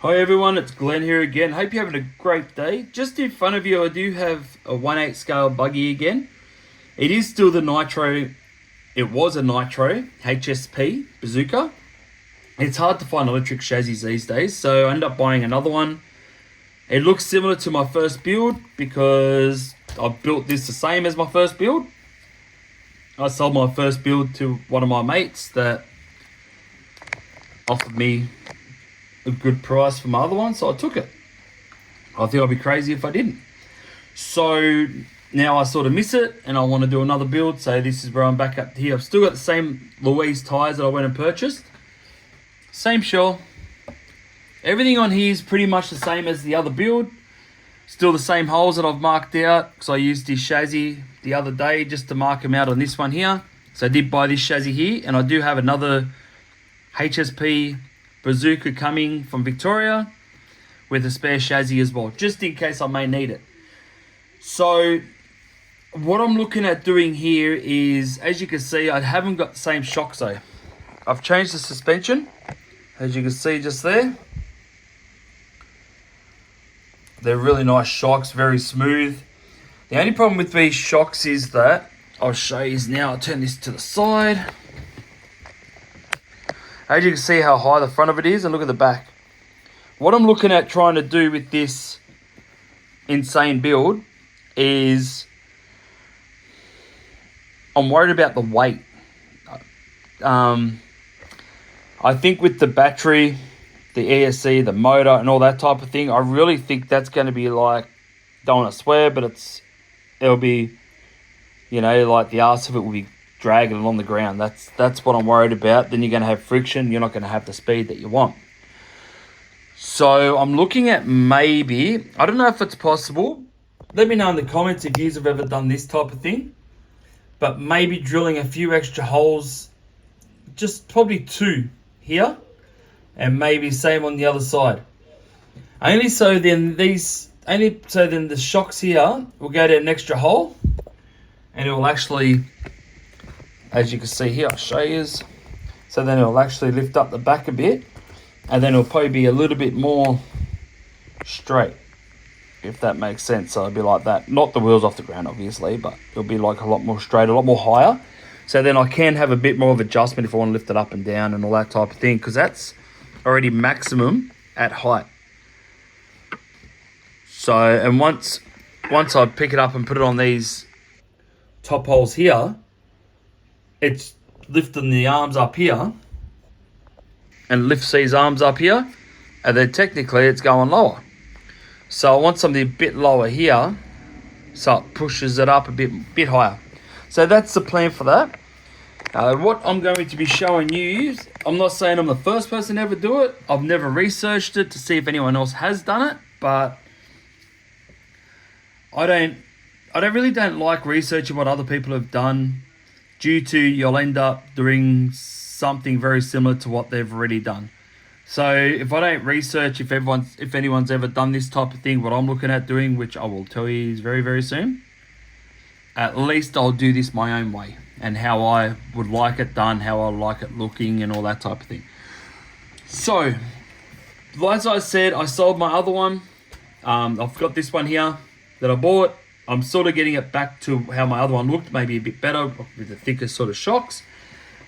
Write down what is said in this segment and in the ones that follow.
Hi everyone, it's Glenn here again. Hope you're having a great day. Just in front of you, I do have a 1/8 scale buggy again. It is still the Nitro. It was a Nitro HSP Bazooka. It's hard to find electric chassis these days, so I ended up buying another one. It looks similar to my first build because I built this the same as my first build. I sold my first build to one of my mates that offered me a good price for my other one, so I took it. I think I'd be crazy if I didn't. So now I sort of miss it and I want to do another build, so this is where I'm back up here. I've still got the same Louise tyres that I went and purchased. Same shell. Everything on here is pretty much the same as the other build. Still the same holes that I've marked out, because I used this chassis the other day just to mark them out on this one here. So I did buy this chassis here, and I do have another HSP Bazooka coming from Victoria with a spare chassis as well, just in case I may need it. So what I'm looking at doing here is, as you can see, I haven't got the same shocks though. I've changed the suspension, as you can see just there. They're really nice shocks, very smooth. The only problem with these shocks is that, I'll show you now, I'll turn this to the side. As you can see how high the front of it is, and look at the back. What I'm looking at trying to do with this insane build is, I'm worried about the weight. I think with the battery, the ESC, the motor and all that type of thing, I really think that's going to be like, don't want to swear, but it'll be, you know, like the arse of it will be dragging along the ground. That's what I'm worried about. Then you're going to have friction. You're not going to have the speed that you want. So I'm looking at maybe, I don't know if it's possible. Let me know in the comments if you have ever done this type of thing. But maybe drilling a few extra holes, just probably 2 here, and maybe same on the other side. Only so then the shocks here will go down an extra hole, and it will actually, as you can see here, I'll show you. So then it will actually lift up the back a bit, and then it'll probably be a little bit more straight, if that makes sense. So it'll be like that. Not the wheels off the ground, obviously, but it'll be like a lot more straight, a lot more higher. So then I can have a bit more of adjustment if I want to lift it up and down and all that type of thing, because that's already maximum at height. So, and once I pick it up and put it on these top holes here, it's lifting the arms up here and lifts these arms up here, and then technically it's going lower. So I want something a bit lower here, so it pushes it up a bit higher. So that's the plan for that. What I'm going to be showing you, I'm not saying I'm the first person to ever do it. I've never researched it to see if anyone else has done it, but I really don't like researching what other people have done, due to you'll end up doing something very similar to what they've already done. So if I don't research if anyone's ever done this type of thing, what I'm looking at doing, which I will tell you is very, very soon, at least I'll do this my own way, and how I would like it done, how I like it looking and all that type of thing. So, as I said, I sold my other one. I've got this one here that I bought. I'm sort of getting it back to how my other one looked, maybe a bit better with the thicker sort of shocks.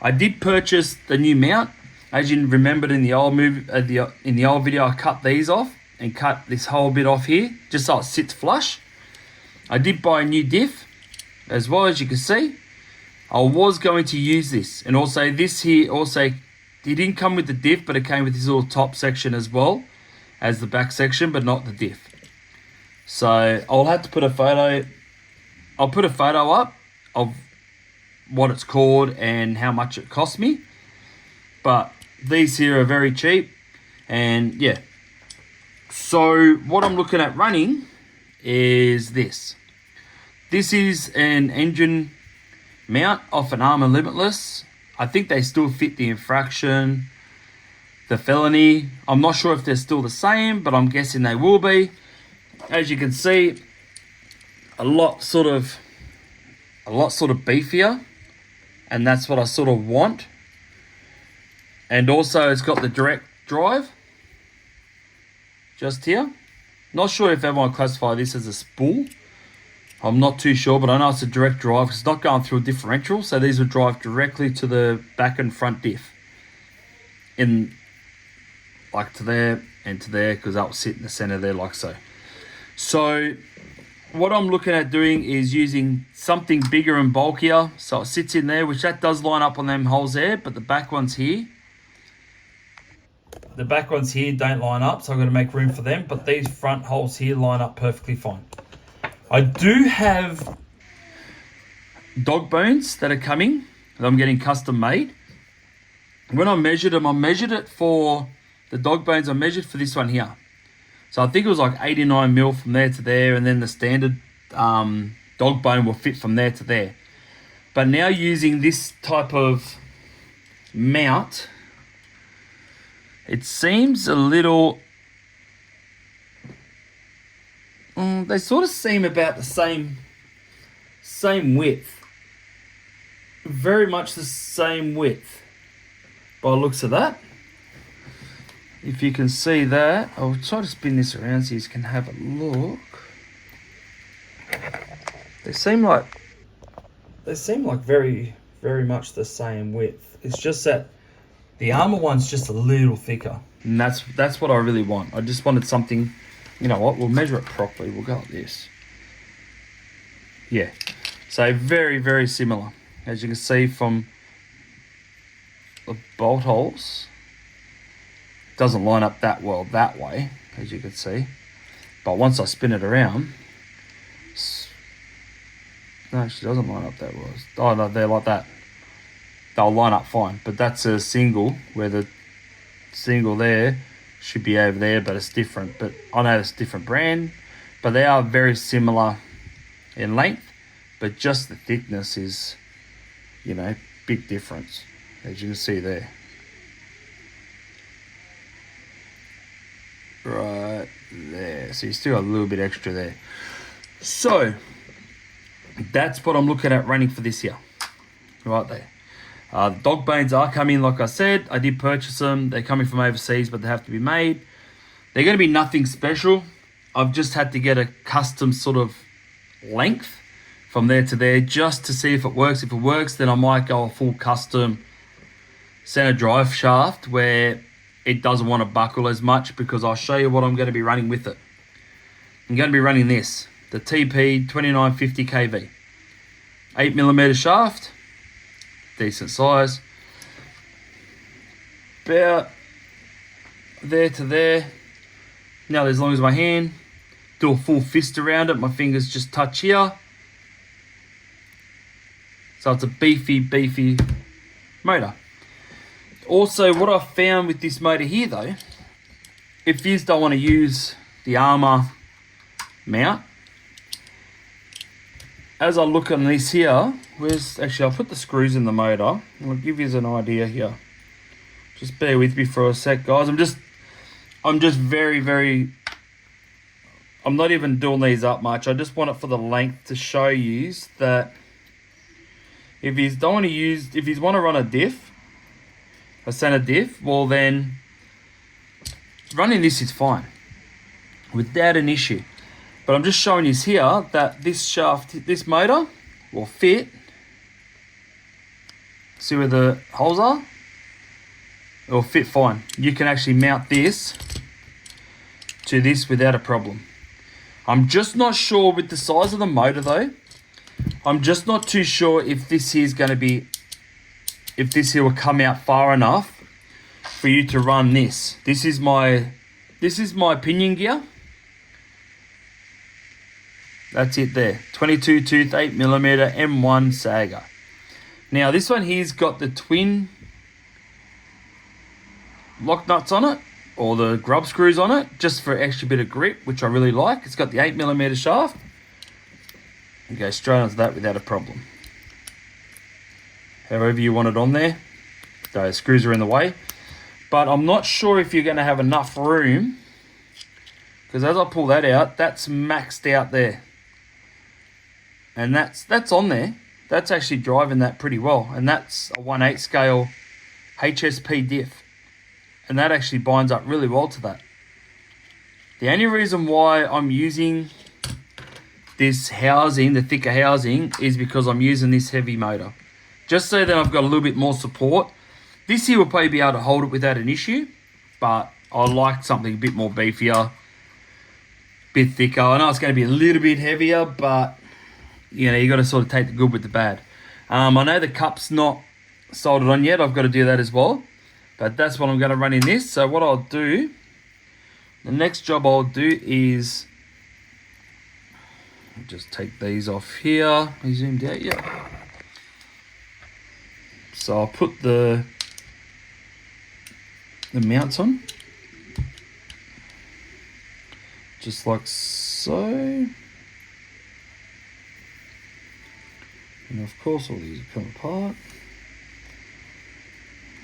I did purchase the new mount. As you remembered in the old in the old video, I cut these off and cut this whole bit off here, just so it sits flush. I did buy a new diff as well, as you can see. I was going to use this, and also this here, also it didn't come with the diff, but it came with this little top section as well as the back section, but not the diff. So I'll have to put a photo. I'll put a photo up of what it's called and how much it cost me. But these here are very cheap, and yeah. So what I'm looking at running is this. This is an engine mount off an Armour Limitless. I think they still fit the infraction, the felony. I'm not sure if they're still the same, but I'm guessing they will be. As you can see, a lot sort of beefier, and that's what I sort of want. And also it's got the direct drive, just here. Not sure if everyone classify this as a spool. I'm not too sure, but I know it's a direct drive. It's not going through a differential, so these would drive directly to the back and front diff. In like to there and to there, because that will sit in the center there like so. So what I'm looking at doing is using something bigger and bulkier, so it sits in there, which that does line up on them holes there, but the back ones here, don't line up, so I'm going to make room for them, but these front holes here line up perfectly fine. I do have dog bones that are coming that I'm getting custom made. When I measured them, I measured it for the dog bones, I measured for this one here. So I think it was like 89 mil from there to there, and then the standard dog bone will fit from there to there. But now using this type of mount, it seems a little... they sort of seem about the same width. Very much the same width by the looks of that. If you can see that, I'll try to spin this around so you can have a look. They seem like very, very much the same width. It's just that the armor one's just a little thicker. And that's what I really want. I just wanted something, you know what, we'll measure it properly. We'll go like this. Yeah. So very, very similar. As you can see from the bolt holes. Doesn't line up that well that way, as you can see. But once I spin it around, no, she doesn't line up that well. Oh no, they're like that. They'll line up fine, but that's a single, where the single there should be over there, but it's different. But I know it's a different brand, but they are very similar in length, but just the thickness is, you know, big difference, as you can see there. Right there, so you still got a little bit extra there. So that's what I'm looking at running for this year, right there. The dog bones are coming, like I said. I did purchase them. They're coming from overseas, but they have to be made. They're going to be nothing special. I've just had to get a custom sort of length from there to there just to see if it works. If it works, then I might go a full custom center drive shaft where it doesn't want to buckle as much, because I'll show you what I'm going to be running with it. I'm going to be running this, the TP 2950 kV. 8mm shaft, decent size. About there to there. Now as long as my hand. Do a full fist around it. My fingers just touch here. So it's a beefy, beefy motor. Also, what I found with this motor here though, if you don't want to use the armor mount, as I look on this here, I'll put the screws in the motor. I'll give you an idea here. Just bear with me for a sec, guys. I'm just very, I'm not even doing these up much. I just want it for the length to show you that if you want to run a diff, a center diff, well then running this is fine without an issue. But I'm just showing you here that this shaft, this motor will fit. See where the holes are? It will fit fine. You can actually mount this to this without a problem. I'm just not sure with the size of the motor though. I'm just not too sure if this here is going to be, if this here will come out far enough for you to run this. This is my pinion gear. That's it there. 22 tooth 8mm M1 Saga. Now this one here's got the twin lock nuts on it, or the grub screws on it, just for extra bit of grip, which I really like. It's got the 8mm shaft. You go straight onto that without a problem. However you want it on there. Those screws are in the way. But I'm not sure if you're going to have enough room, because as I pull that out, that's maxed out there. And that's on there. That's actually driving that pretty well. And that's a 1/8 scale HSP diff. And that actually binds up really well to that. The only reason why I'm using this housing, the thicker housing, is because I'm using this heavy motor. Just so that I've got a little bit more support. This here will probably be able to hold it without an issue, but I like something a bit more beefier, bit thicker. I know it's going to be a little bit heavier, but you know, you got to sort of take the good with the bad. I know the cup's not soldered on yet. I've got to do that as well, but that's what I'm going to run in this. So what I'll do, the next job I'll do is just take these off here. I zoomed out, yeah. So I'll put the mounts on, just like so. And of course all these come apart.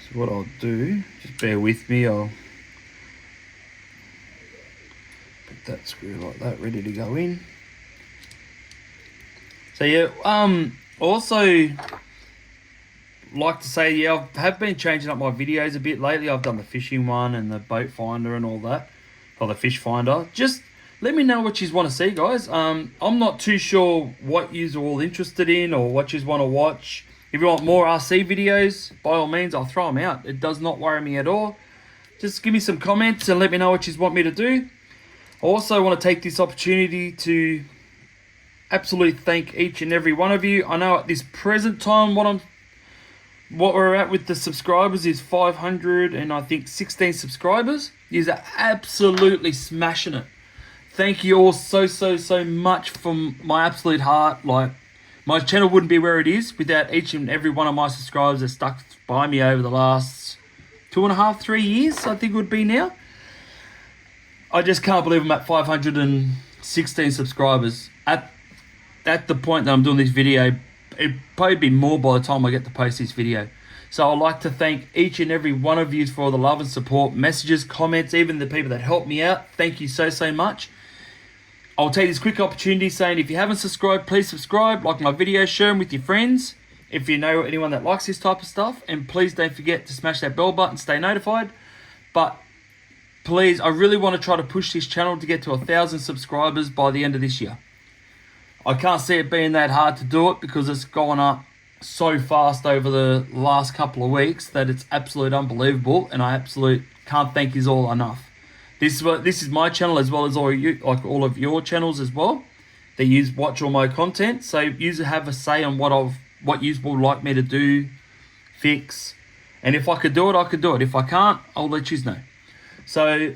So what I'll do, just bear with me, I'll put that screw like that, ready to go in. So yeah, also like to say, yeah, I have been changing up my videos a bit lately. I've done the fishing one and the boat finder and all that, or the fish finder. Just let me know what you want to see, guys. I'm not too sure what you're all interested in or what you want to watch. If you want more RC videos, by all means, I'll throw them out. It does not worry me at all. Just give me some comments and let me know what you want me to do. I also want to take this opportunity to absolutely thank each and every one of you. I know at this present time what we're at with the subscribers is 500 and I think 16 subscribers. You're absolutely smashing it. Thank you all so much from my absolute heart. Like, my channel wouldn't be where it is without each and every one of my subscribers that stuck by me over the last 2.5, 3 years, I think it would be now. I just can't believe I'm at 516 subscribers. At the point that I'm doing this video, it'd probably be more by the time I get to post this video. So I'd like to thank each and every one of you for all the love and support, messages, comments, even the people that helped me out. Thank you so much. I'll take this quick opportunity saying if you haven't subscribed, please subscribe, like my videos, share them with your friends. If you know anyone that likes this type of stuff, and please don't forget to smash that bell button, stay notified. But please, I really want to try to push this channel to get to 1,000 subscribers by the end of this year. I can't see it being that hard to do it because it's gone up so fast over the last couple of weeks that it's absolutely unbelievable, and I absolutely can't thank you all enough. This is my channel as well as all of your channels as well. That you watch all my content, so you have a say on what you would like me to do, fix, and if I could do it, I could do it. If I can't, I'll let you know. So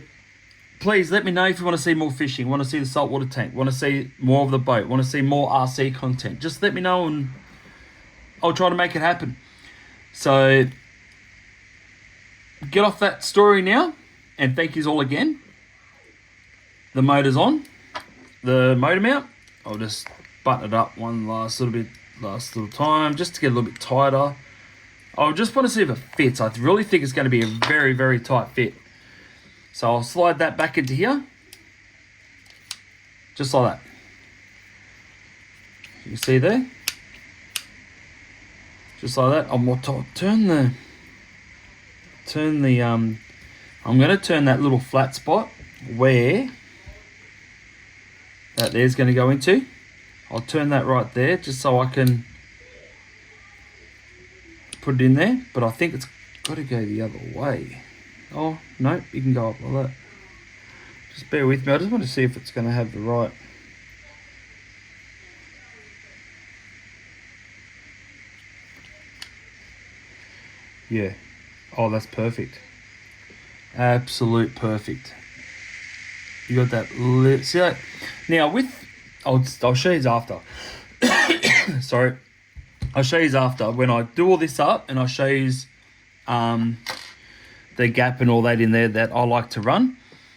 please let me know if you want to see more fishing, want to see the saltwater tank, want to see more of the boat, want to see more RC content. Just let me know and I'll try to make it happen. So get off that story now, and thank yous all again. The motor's on, the motor mount. I'll just button it up one last little time, just to get a little bit tighter. I just want to see if it fits. I really think it's going to be a very tight fit. So I'll slide that back into here, just like that. You see there? Just like that. I'm going to turn that little flat spot where that there's going to go into. I'll turn that right there just so I can put it in there, but I think it's got to go the other way. Oh, no, you can go up like that. Just bear with me. I just want to see if it's going to have the right. Yeah. Oh, that's perfect. Absolute perfect. You got that. See that? Now I'll show you after. Sorry. I'll show you after when I do all this up, and I'll show you the gap and all that in there that I like to run.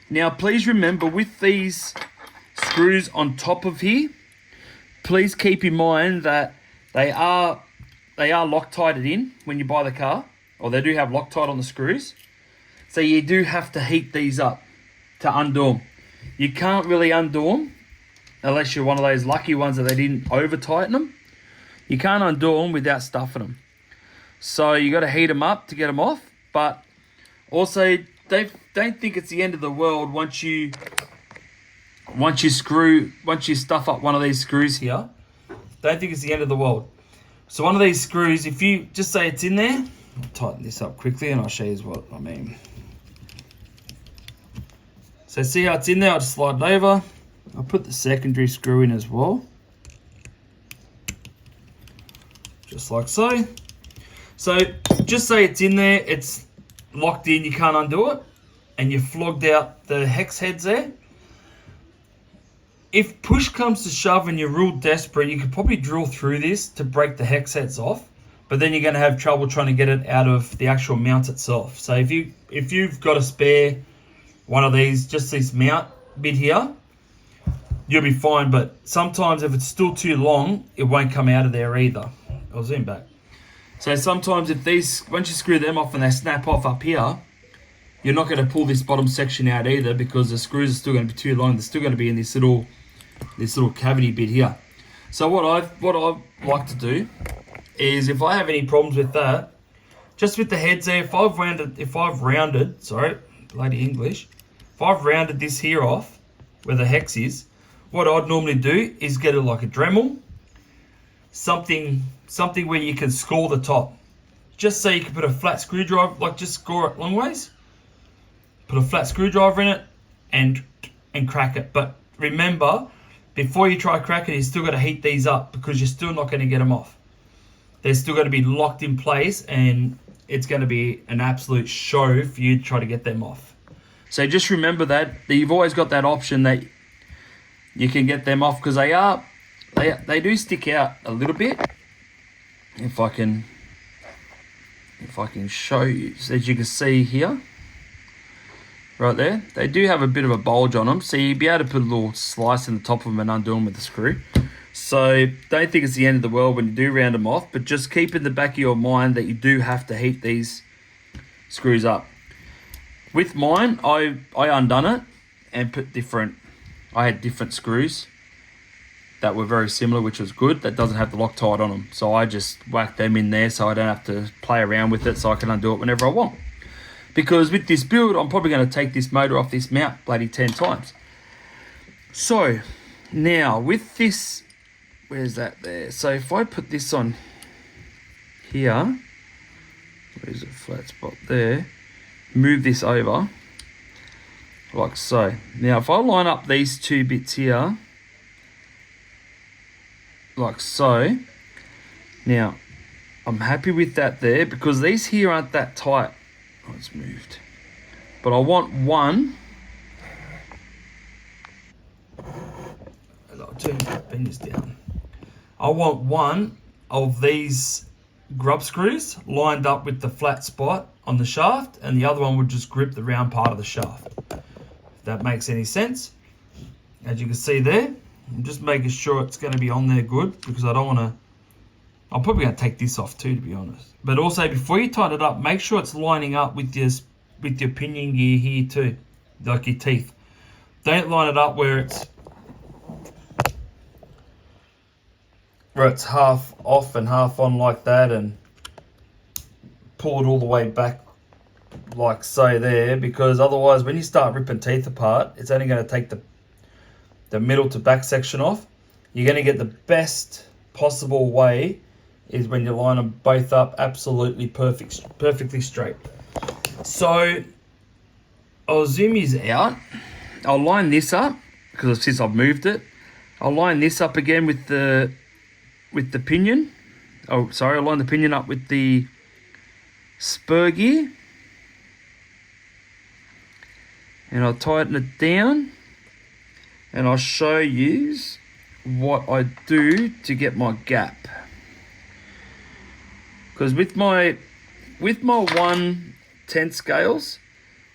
Now, please remember with these screws on top of here, please keep in mind that they are Loctited in when you buy the car, or they do have Loctite on the screws. So you do have to heat these up to undo them. You can't really undo them unless you're one of those lucky ones that they didn't over tighten them. You can't undo them without stuffing them. So you got to heat them up to get them off. But also, don't think it's the end of the world once you once you stuff up one of these screws here, don't think it's the end of the world. So one of these screws, if you just say it's in there, I'll tighten this up quickly and I'll show you what I mean. So see how it's in there? I'll just slide it over. I'll put the secondary screw in as well. Just like so. So just say it's in there, it's locked in, you can't undo it, and you've flogged out the hex heads there. If push comes to shove and you're real desperate, you could probably drill through this to break the hex heads off, but then you're going to have trouble trying to get it out of the actual mount itself. So if you've got a spare one of these, just this mount bit here, you'll be fine. But sometimes if it's still too long, it won't come out of there either. I'll zoom back. So sometimes if these, once you screw them off and they snap off up here, you're not going to pull this bottom section out either because the screws are still going to be too long. They're still going to be in this little cavity bit here. So what I like to do is, if I have any problems with that, just with the heads there, if I've rounded this here off where the hex is, what I'd normally do is get it like a Dremel, something where you can score the top. Just so you can put a flat screwdriver, like just score it long ways. Put a flat screwdriver in it and crack it. But remember, before you try crack it, you still got to heat these up because you're still not going to get them off. They're still going to be locked in place and it's going to be an absolute show for you to try to get them off. So just remember that you've always got that option that you can get them off, because they do stick out a little bit. If I can show you, so as you can see here, right there, they do have a bit of a bulge on them, so you'll be able to put a little slice in the top of them and undo them with the screw. So don't think it's the end of the world when you do round them off, but just keep in the back of your mind that you do have to heat these screws up. With mine, I undone it and I had different screws that were very similar, which was good. That doesn't have the Loctite on them, so I just whacked them in there so I don't have to play around with it, so I can undo it whenever I want. Because with this build, I'm probably going to take this motor off this mount bloody 10 times. So now with this, where's that there? So if I put this on here, where's the flat spot there? Move this over like so. Now if I line up these two bits here like so, now I'm happy with that there because these here aren't that tight. Oh, it's moved. But I want one. I'll bend this down. I want one of these grub screws lined up with the flat spot on the shaft, and the other one would just grip the round part of the shaft. If that makes any sense. As you can see there, I'm just making sure it's going to be on there good, because I don't want to. I'm probably going to take this off too, to be honest. But also, before you tighten it up, make sure it's lining up with your pinion gear here too, like your teeth. Don't line it up where it's half off and half on like that, and pull it all the way back like so there, because otherwise when you start ripping teeth apart, it's only going to take the middle to back section off. You're going to get the best possible way is when you line them both up absolutely perfectly straight. So I'll zoom these out. I'll line this up because since I've moved it, I'll line this up again with the pinion. Oh, sorry, I'll line the pinion up with the spur gear, and I'll tighten it down, and I'll show you what I do to get my gap. Because with my 1/10 scales,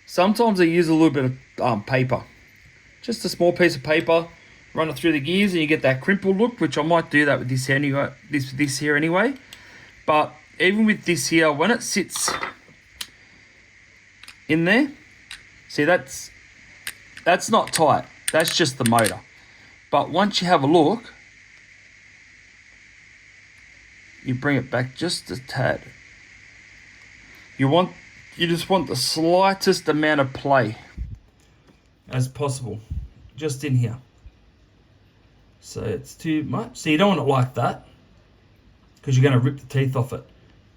sometimes I use a little bit of paper, just a small piece of paper, run it through the gears, and you get that crimple look, which I might do that with this anyway. This here anyway. But even with this here, when it sits in there, see that's not tight. That's just the motor. But once you have a look, you bring it back just a tad. You just want the slightest amount of play as possible, just in here. So it's too much. So you don't want it like that, because you're going to rip the teeth off it.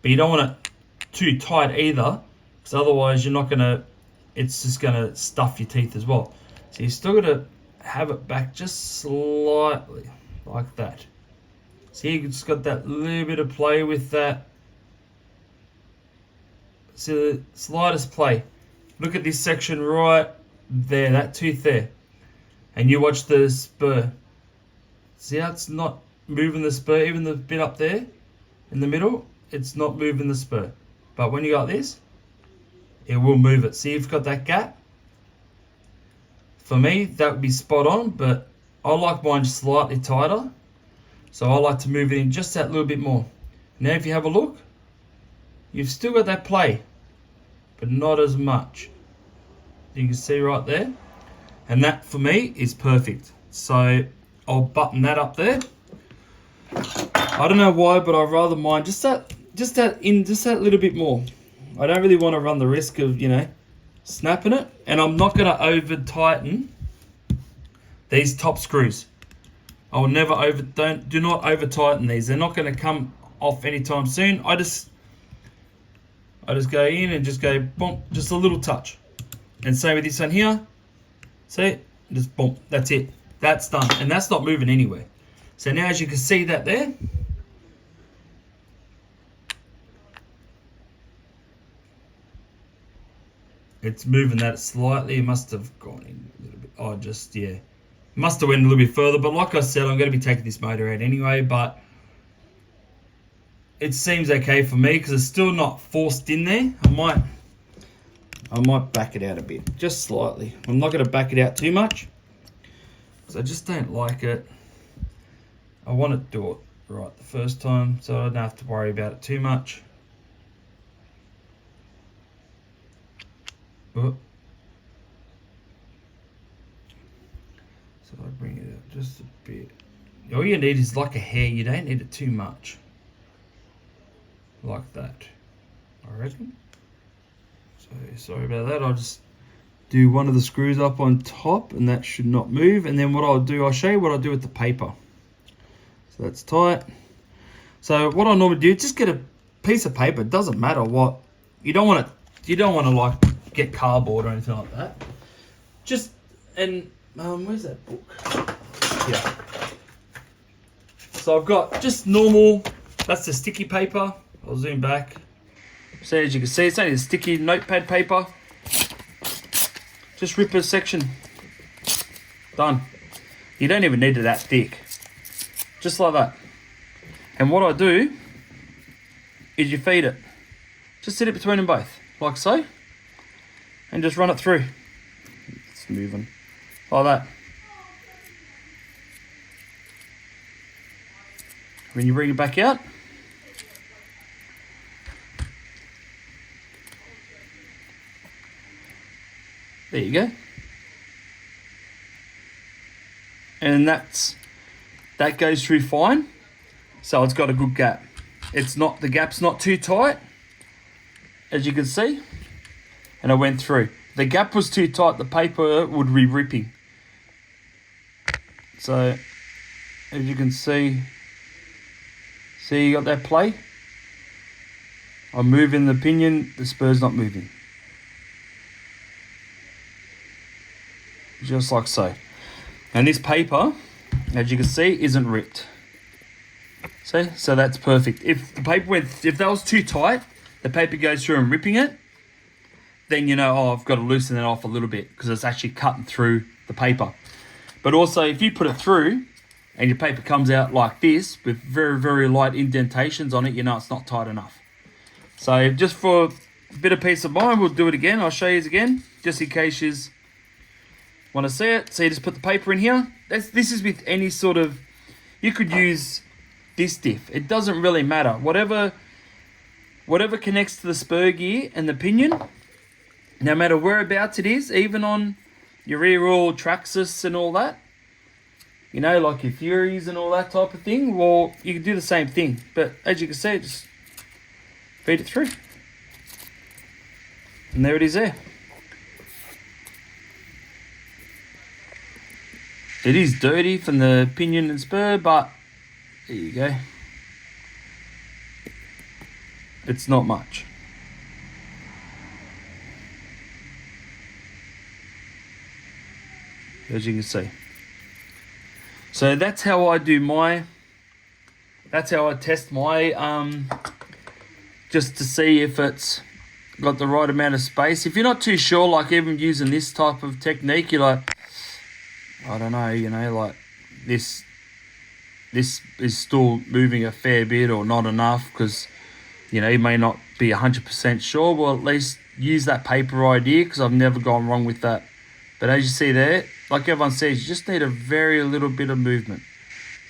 But you don't want it too tight either, because otherwise you're not going to, it's just going to stuff your teeth as well. So you still got to have it back just slightly, like that. See, you just got that little bit of play with that. See the slightest play. Look at this section right there, that tooth there. And you watch the spur. See how it's not moving the spur, even the bit up there in the middle, it's not moving the spur. But when you got this, it will move it. See, you've got that gap. For me, that would be spot on, but I like mine slightly tighter. So I like to move it in just that little bit more. Now if you have a look, you've still got that play, but not as much. You can see right there. And that for me is perfect. So I'll button that up there. I don't know why, but I'd rather mine just that little bit more. I don't really want to run the risk of, snapping it. And I'm not going to over tighten these top screws. I will never do not over tighten these. They're not going to come off anytime soon. I just go in and just go boom, just a little touch. And same with this one here. See, just boom, that's it. That's done, and that's not moving anywhere. So now as you can see that there, it's moving that slightly. It must have gone in a little bit. Oh, just, yeah. Must have went a little bit further, but like I said, I'm going to be taking this motor out anyway, but it seems okay for me because it's still not forced in there. I might back it out a bit, just slightly. I'm not going to back it out too much because I just don't like it. I want to do it right the first time so I don't have to worry about it too much. Oh. So I bring it up just a bit. All you need is like a hair. You don't need it too much. Like that, I reckon. So sorry about that. I'll just do one of the screws up on top and that should not move. And then what I'll do, I'll show you what I'll do with the paper. So that's tight. So what I normally do, just get a piece of paper. It doesn't matter what. You don't want to like get cardboard or anything like that. Just, and where's that book? Yeah. So I've got just normal, that's the sticky paper. I'll zoom back. So as you can see, it's only a sticky notepad paper. Just rip a section. Done. You don't even need it that thick. Just like that. And what I do is you feed it. Just sit it between them both, like so. And just run it through. It's moving. Like that. When you bring it back out, there you go. And that goes through fine. So it's got a good gap. The gap's not too tight, as you can see. And I went through. If the gap was too tight, the paper would be ripping. So as you can see you got that play? I'm moving the pinion, the spur's not moving. Just like so. And this paper, as you can see, isn't ripped. See? So that's perfect. If that was too tight, the paper goes through and ripping it, then you know, I've got to loosen it off a little bit because it's actually cutting through the paper. But also, if you put it through and your paper comes out like this with very, very light indentations on it, you know it's not tight enough. So just for a bit of peace of mind, we'll do it again. I'll show you again, just in case you want to see it. So you just put the paper in here. This is with any sort of, you could use this diff. It doesn't really matter. Whatever connects to the spur gear and the pinion, no matter whereabouts it is, even on your rear wheel Traxxas and all that, you know, like your Furies and all that type of thing, well, you can do the same thing. But as you can see, just feed it through. And there it is there. It is dirty from the pinion and spur, but there you go. It's not much. As you can see. So that's how I do my, that's how I test my, just to see if it's got the right amount of space. If you're not too sure, like even using this type of technique, you're like, I don't know, you know, like this is still moving a fair bit or not enough, because, you know, you may not be 100% sure. Well, at least use that paper idea, because I've never gone wrong with that. But as you see there, like everyone says, you just need a very little bit of movement.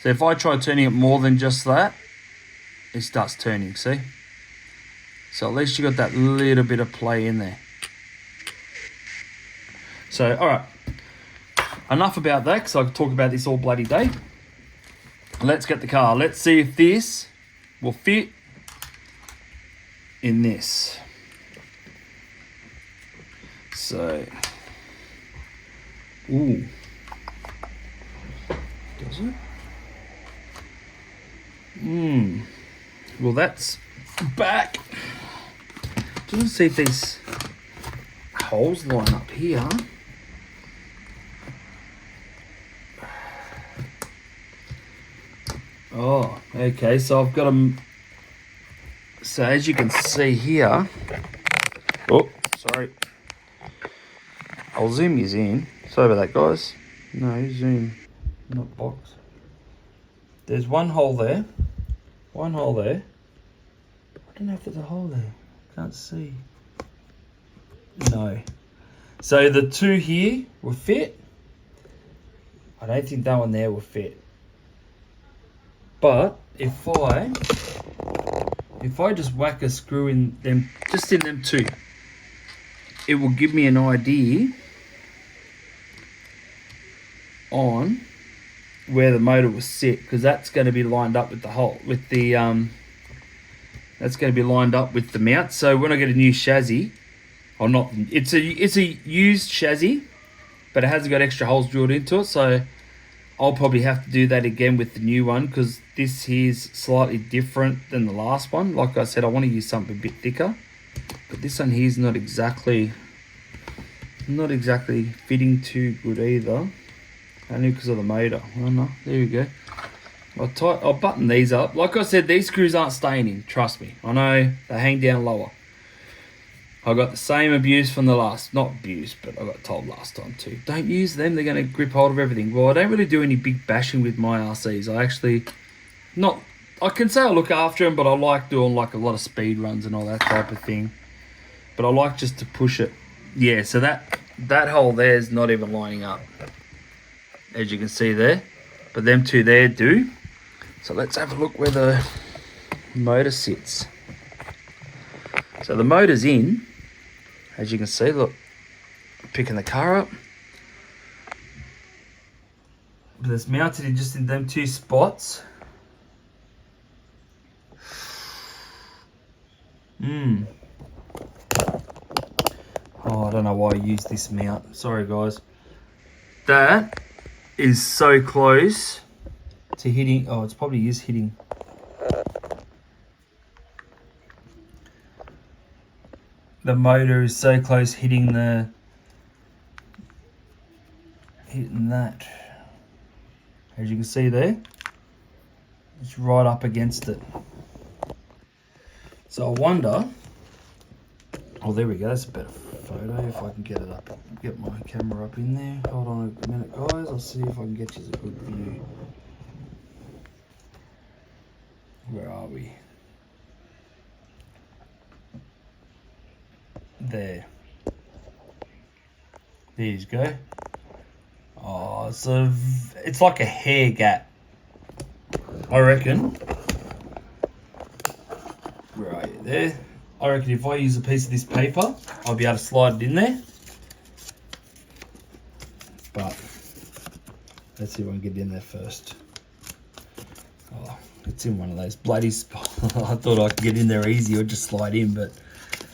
So if I try turning it more than just that, it starts turning, see? So at least you got that little bit of play in there. So, all right. Enough about that, because I could talk about this all bloody day. Let's get the car. Let's see if this will fit in this. So, ooh. Does it? Well, that's back. Just see if these holes line up here. Oh, okay, so I've got them. So as you can see here, oh, sorry, I'll zoom you in. Sorry about that, guys. No, zoom, not box. There's one hole there, one hole there. I don't know if there's a hole there. Can't see. No. So the two here will fit. I don't think that one there will fit. But if I just whack a screw in them, just in them two, it will give me an idea on where the motor will sit, because that's going to be lined up with the hole, with the that's going to be lined up with the mount. So when I get a new chassis, or not, it's a used chassis, but it hasn't got extra holes drilled into it, so I'll probably have to do that again with the new one, because this here's slightly different than the last one. Like I said, I want to use something a bit thicker, but this one here's not exactly fitting too good either. Only because of the motor. Oh no, there we go. I'll button these up. Like I said, these screws aren't staying in. Trust me. I know they hang down lower. I got the same abuse from the last, not abuse, but I got told last time too. Don't use them, they're going to grip hold of everything. Well, I don't really do any big bashing with my RCs. I can say I look after them, but I like doing like a lot of speed runs and all that type of thing. But I like just to push it. Yeah, so that hole there is not even lining up, as you can see there. But them two there do. So let's have a look where the motor sits. So the motor's in. As you can see, look, picking the car up. But it's mounted in just in them two spots. Oh, I don't know why I used this mount. Sorry, guys. That is so close to hitting. Oh, it's probably is hitting. The motor is so close hitting that. As you can see there, it's right up against it. So I wonder, oh there we go, that's a better photo if I can get it up, get my camera up in there. Hold on a minute guys, I'll see if I can get you a good view. Where are we? There you go. Oh, so it's like a hair gap, I reckon. Where are you? There. I reckon if I use a piece of this paper, I'll be able to slide it in there. But let's see if I can get it in there first. Oh, it's in one of those bloody spots. I thought I could get in there easy or just slide in, but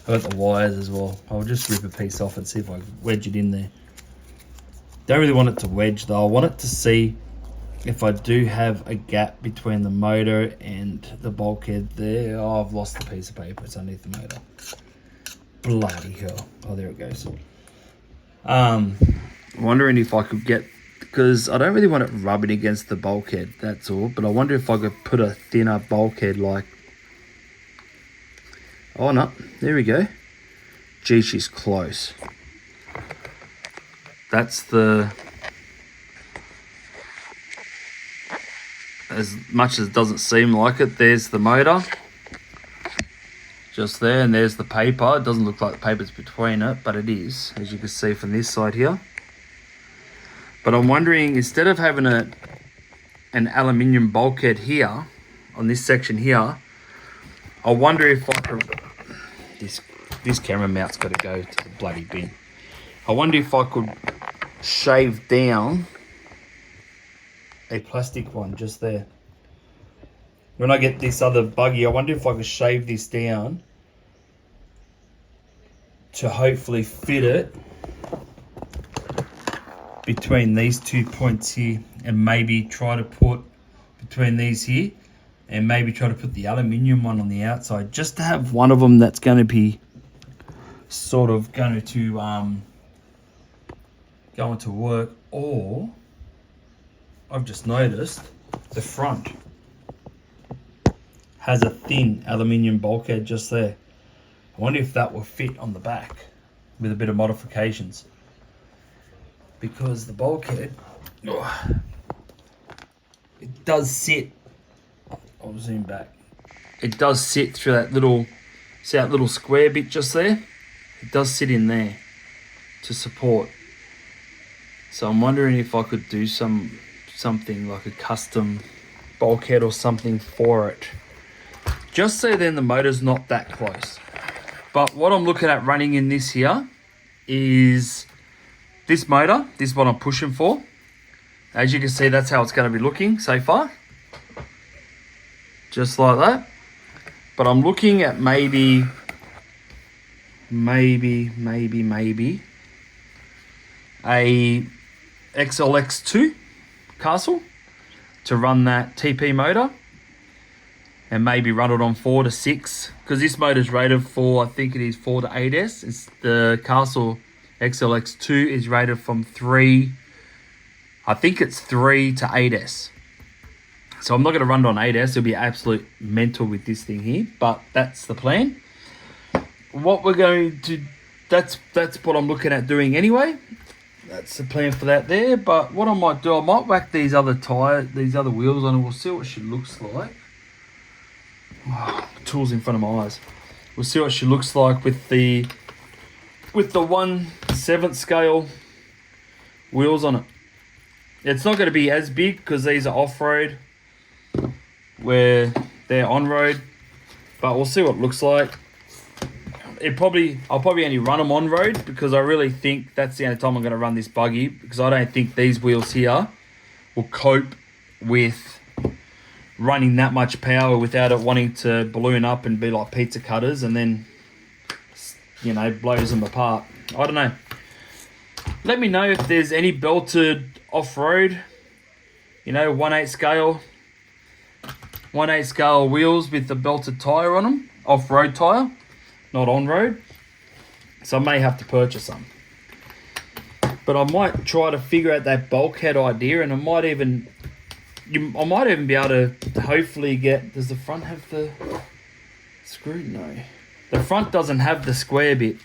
I got the wires as well. I'll just rip a piece off and see if I can wedge it in there. Don't really want it to wedge though. I want it to see if I do have a gap between the motor and the bulkhead there. Oh, I've lost the piece of paper. It's underneath the motor. Bloody hell. Oh, there it goes. Wondering if I could get, because I don't really want it rubbing against the bulkhead, that's all. But I wonder if I could put a thinner bulkhead like, oh no, there we go. Gee, she's close. That's the, as much as it doesn't seem like it, there's the motor. Just there, and there's the paper. It doesn't look like the paper's between it, but it is, as you can see from this side here. But I'm wondering, instead of having an aluminium bulkhead here, on this section here, I wonder if I could, this camera mount's got to go to the bloody bin. I wonder if I could shave down a plastic one just there. When I get this other buggy, I wonder if I could shave this down to hopefully fit it between these 2 points here, and maybe try to put between these here, and maybe try to put the aluminium one on the outside, just to have one of them that's going to be sort of going to go into work. Or I've just noticed the front has a thin aluminium bulkhead just there. I wonder if that will fit on the back with a bit of modifications, because the bulkhead, it does sit, I'll zoom back, it does sit through that little, see that little square bit just there? It does sit in there to support. So I'm wondering if I could do something like a custom bulkhead or something for it, just so then the motor's not that close. But what I'm looking at running in this here is this motor. This is what I'm pushing for. As you can see, that's how it's going to be looking so far. Just like that. But I'm looking at maybe a XLX2 castle to run that TP motor, and maybe run it on 4 to 6, because this motor is rated for, I think it is 4 to 8S. It's the Castle XLX2 is rated from 3, I think it's 3 to 8S. So I'm not going to run it on 8S. It'll be absolute mental with this thing here, but that's the plan. What we're going to, that's what I'm looking at doing anyway. That's the plan for that there. But what I might do, I might whack these other wheels on, and we'll see what she looks like. Oh, tools in front of my eyes. We'll see what she looks like with the 1/7 scale wheels on it. It's not going to be as big because these are off-road, where they're on-road, but we'll see what it looks like. I'll probably only run them on road, because I really think that's the only time I'm going to run this buggy, because I don't think these wheels here will cope with running that much power without it wanting to balloon up and be like pizza cutters, and then, you know, blows them apart. I don't know. Let me know if there's any belted off-road, you know, 1/8 scale wheels with the belted tyre on them, off-road tyre, not on-road. So I may have to purchase some. But I might try to figure out that bulkhead idea, and I might even be able to hopefully get, does the front have the screw? No. The front doesn't have the square bit,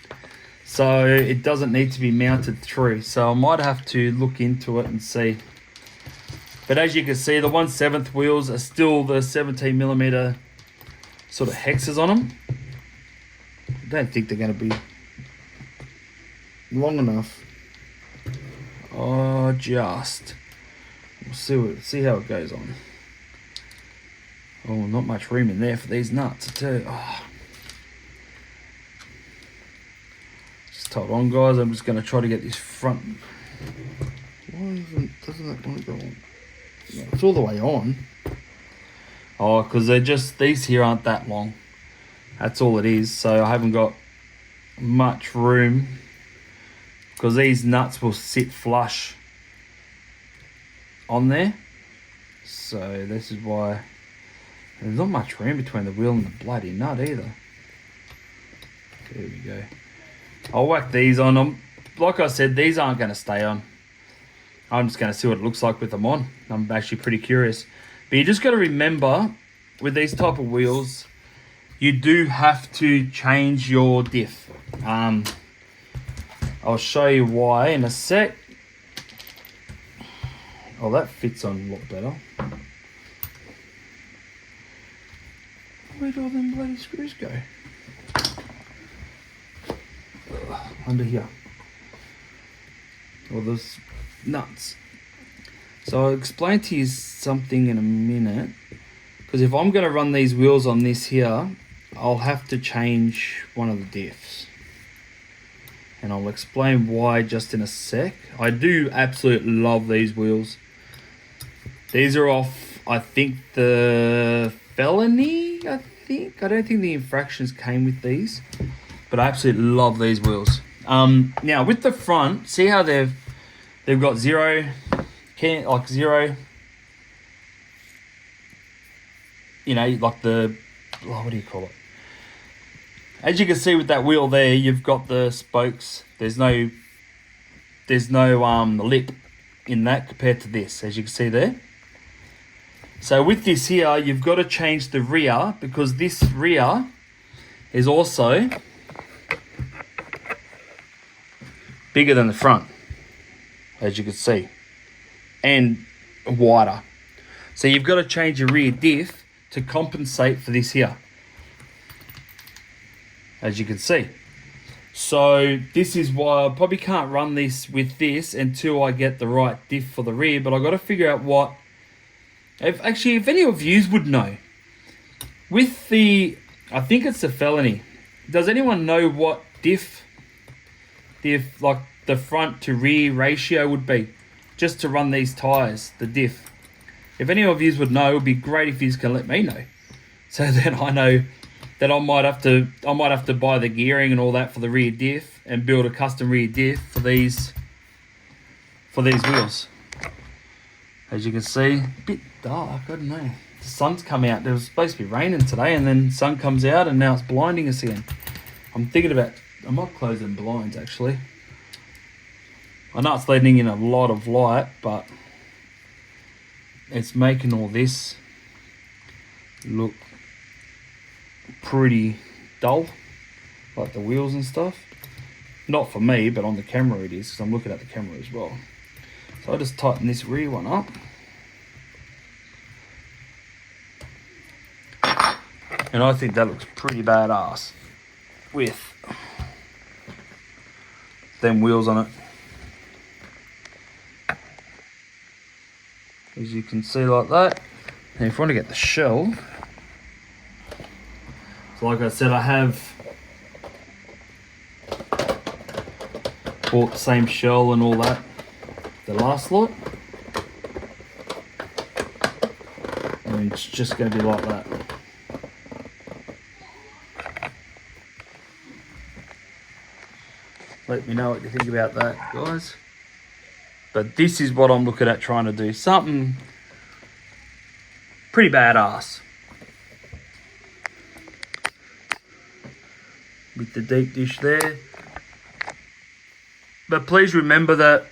so it doesn't need to be mounted through. So I might have to look into it and see. But as you can see, the 1/7 wheels are still the 17mm sort of hexes on them. I don't think they're going to be long enough. Oh, just. We'll see how it goes on. Oh, not much room in there for these nuts, I tell you. Oh. Just hold on, guys. I'm just going to try to get this front. Why doesn't that want to go on? No, it's all the way on. Oh, because these here aren't that long. That's all it is. So I haven't got much room, because these nuts will sit flush on there. So this is why there's not much room between the wheel and the bloody nut either. There we go. I'll whack these on them. Like I said, these aren't going to stay on. I'm just going to see what it looks like with them on. I'm actually pretty curious. But you just got to remember, with these type of wheels, you do have to change your diff. I'll show you why in a sec. Oh, that fits on a lot better. Where'd all them bloody screws go? Under here. All those nuts. So I'll explain to you something in a minute. Because if I'm going to run these wheels on this here, I'll have to change one of the diffs. And I'll explain why just in a sec. I do absolutely love these wheels. These are off, I think, the felony, I don't think the infractions came with these. But I absolutely love these wheels. Now, with the front, see how they've got zero, you know, like the, what do you call it? As you can see with that wheel there, you've got the spokes. There's no lip in that compared to this, as you can see there. So with this here, you've got to change the rear, because this rear is also bigger than the front, as you can see, and wider. So you've got to change your rear diff to compensate for this here, as you can see. So this is why I probably can't run this with this until I get the right diff for the rear, but I've got to figure out what, if any of you would know, with the, I think it's the felony, does anyone know what diff like the front to rear ratio would be, just to run these tyres, the diff? If any of you would know, it would be great if you can let me know, so then I know that I might have to buy the gearing and all that for the rear diff and build a custom rear diff for these wheels. As you can see, a bit dark, I don't know. The sun's come out. There was supposed to be raining today, and then sun comes out and now it's blinding us again. I'm thinking about, I might close them blinds actually. I know it's letting in a lot of light, but it's making all this look pretty dull, like the wheels and stuff. Not for me, but on the camera it is, because I'm looking at the camera as well. So I'll just tighten this rear one up. And I think that looks pretty badass with them wheels on it. As you can see, like that. And if you want to get the shell, so like I said, I have bought the same shell and all that the last lot, and it's just going to be like that. Let me know what you think about that, guys. But this is what I'm looking at trying to do. Something pretty badass. With the deep dish there. But please remember that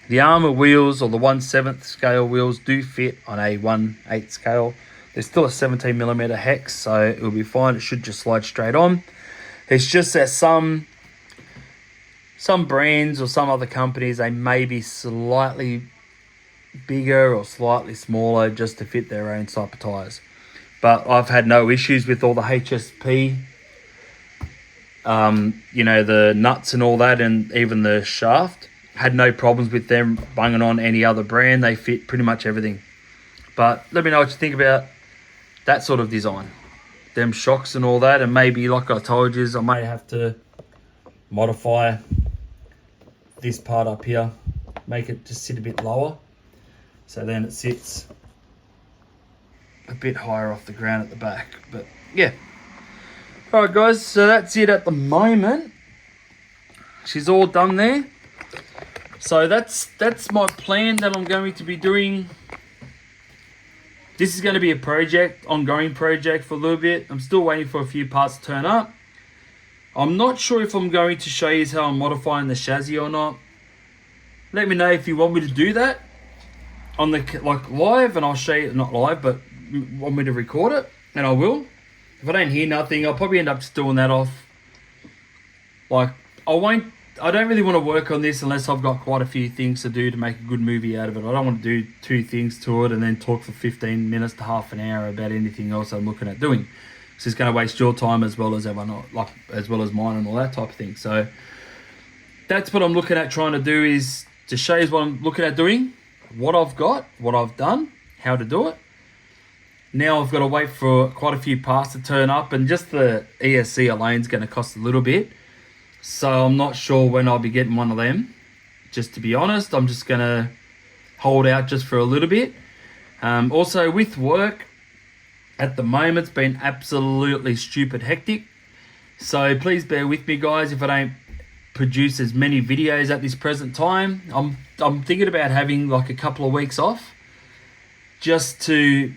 the Armour wheels, or the 1/7 scale wheels, do fit on a 1/8 scale. There's still a 17mm hex, so it will be fine. It should just slide straight on. It's just that some brands or some other companies, they may be slightly bigger or slightly smaller just to fit their own type of tyres. But I've had no issues with all the HSP, you know, the nuts and all that, and even the shaft. Had no problems with them bunging on any other brand. They fit pretty much everything. But let me know what you think about that sort of design. Them shocks and all that, and maybe, like I told you, I may have to modify this part up here, make it just sit a bit lower, so then it sits a bit higher off the ground at the back. But yeah, all right guys, so that's it at the moment. She's all done there. So that's my plan that I'm going to be doing. This is going to be a ongoing project for a little bit. I'm still waiting for a few parts to turn up. I'm not sure if I'm going to show you how I'm modifying the chassis or not. Let me know if you want me to do that on the live, and I'll show you, not live, but want me to record it, and I will. If I don't hear nothing, I'll probably end up just doing that off. I don't really want to work on this unless I've got quite a few things to do to make a good movie out of it. I don't want to do 2 things to it and then talk for 15 minutes to half an hour about anything else I'm looking at doing. It's just going to waste your time as well as everyone, as well as mine and all that type of thing. So that's what I'm looking at trying to do, is to show you what I'm looking at doing, what I've got, what I've done, how to do it. Now I've got to wait for quite a few parts to turn up, and just the ESC alone is going to cost a little bit. So I'm not sure when I'll be getting one of them. Just to be honest, I'm just going to hold out just for a little bit. Also with work, at the moment it's been absolutely stupid hectic. So please bear with me, guys, if I don't produce as many videos at this present time. I'm thinking about having like a couple of weeks off just to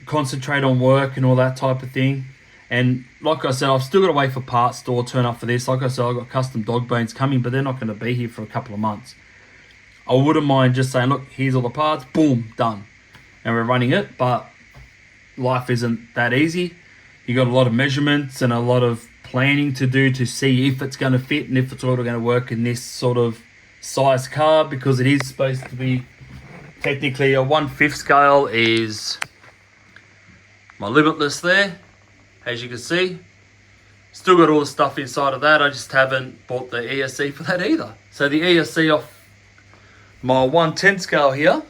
concentrate on work and all that type of thing. And like I said, I've still got to wait for parts to all turn up for this. Like I said, I've got custom dog bones coming, but they're not going to be here for a couple of months. I wouldn't mind just saying, look, here's all the parts, boom, done, and we're running it. But life isn't that easy. You got a lot of measurements and a lot of planning to do to see if it's going to fit and if it's all going to work in this sort of size car, because it is supposed to be technically a 1/5 scale is my Limitless there, as you can see. Still got all the stuff inside of that. I just haven't bought the ESC for that either. So the ESC off my 1/10 scale here,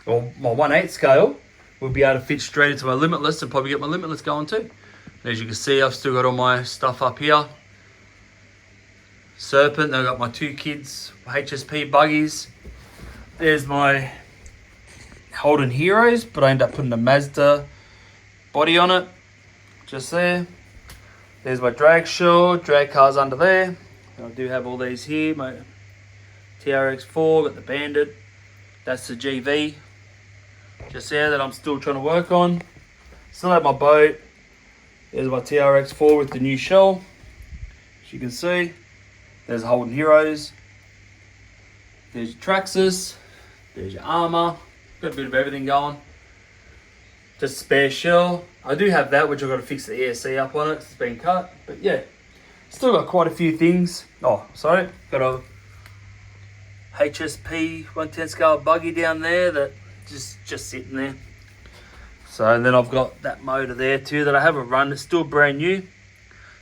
or my 1/8 scale, will be able to fit straight into my Limitless and probably get my Limitless going too. And as you can see, I've still got all my stuff up here. Serpent, I've got my 2 kids, HSP buggies. There's my Holden Heroes, but I end up putting a Mazda body on it, just there. There's my drag cars under there. And I do have all these here, my TRX4, got the Bandit, that's the GV, just there, that I'm still trying to work on. Still have my boat. There's my TRX4 with the new shell, as you can see. There's Holden Heroes. There's your Traxxas. There's your armor. Got a bit of everything going. Just a spare shell. I do have that, which I've got to fix the ESC up on it. It's been cut. But yeah, still got quite a few things. Oh, sorry. Got a HSP 1/10 scale buggy down there that just sitting there. So, and then I've got that motor there too that I haven't run. It's still brand new.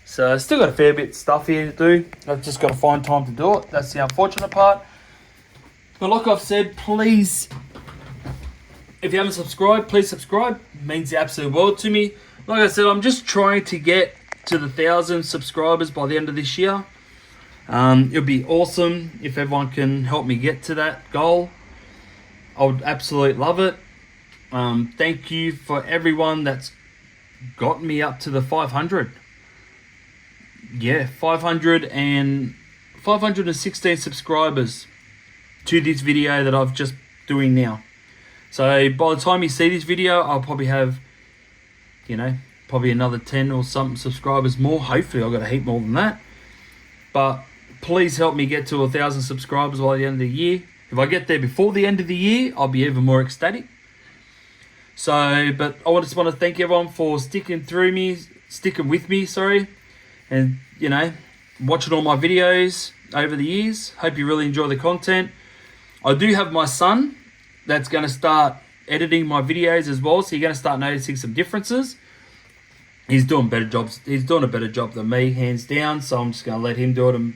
So I still got a fair bit of stuff here to do. I've just got to find time to do it. That's the unfortunate part. But like I've said, please, if you haven't subscribed, please subscribe. It means the absolute world to me. Like I said, I'm just trying to get to the 1,000 subscribers by the end of this year. It'll be awesome if everyone can help me get to that goal. I would absolutely love it. Thank you for everyone that's got me up to the 500. Yeah, 516 subscribers to this video that I've just doing now. So by the time you see this video, I'll probably have, probably another 10 or something subscribers more. Hopefully I've got a heap more than that. But please help me get to 1,000 subscribers by the end of the year. If I get there before the end of the year, I'll be even more ecstatic. So, but I just want to thank everyone for sticking with me, and watching all my videos over the years. Hope you really enjoy the content. I do have my son that's going to start editing my videos as well, so you're going to start noticing some differences. He's doing better jobs. He's doing a better job than me, hands down. So I'm just going to let him do it and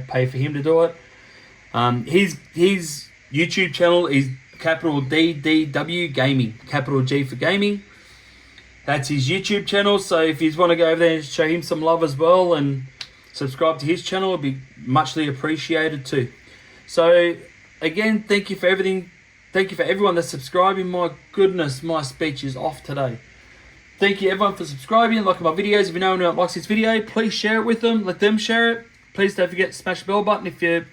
pay for him to do it. His YouTube channel is capital DDW Gaming, capital G for gaming. That's his YouTube channel. So if you want to go over there and show him some love as well and subscribe to his channel, it'd be muchly appreciated too. So again, thank you for everything. Thank you for everyone that's subscribing. My goodness, my speech is off today. Thank you everyone for subscribing, liking my videos. If you know anyone that likes this video, please share it with them. Let them share it. Please don't forget to smash the bell button if you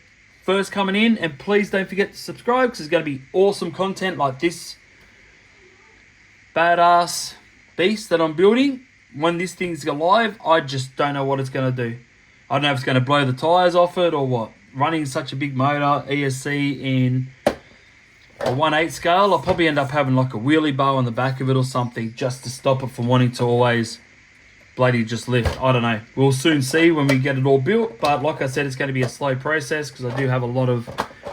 first coming in, and please don't forget to subscribe because there's going to be awesome content like this badass beast that I'm building. When this thing's live, I just don't know what it's going to do. I don't know if it's going to blow the tires off it or what. Running such a big motor, ESC in a 1/8 scale, I'll probably end up having like a wheelie bar on the back of it or something just to stop it from wanting to always bloody just lift. I don't know. We'll soon see when we get it all built. But like I said, it's going to be a slow process because I do have a lot of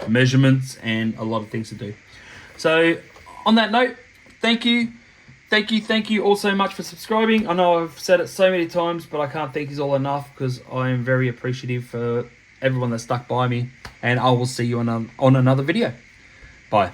measurements and a lot of things to do. So on that note, thank you. Thank you all so much for subscribing. I know I've said it so many times, but I can't thank you all enough because I am very appreciative for everyone that stuck by me. And I will see you on another video. Bye.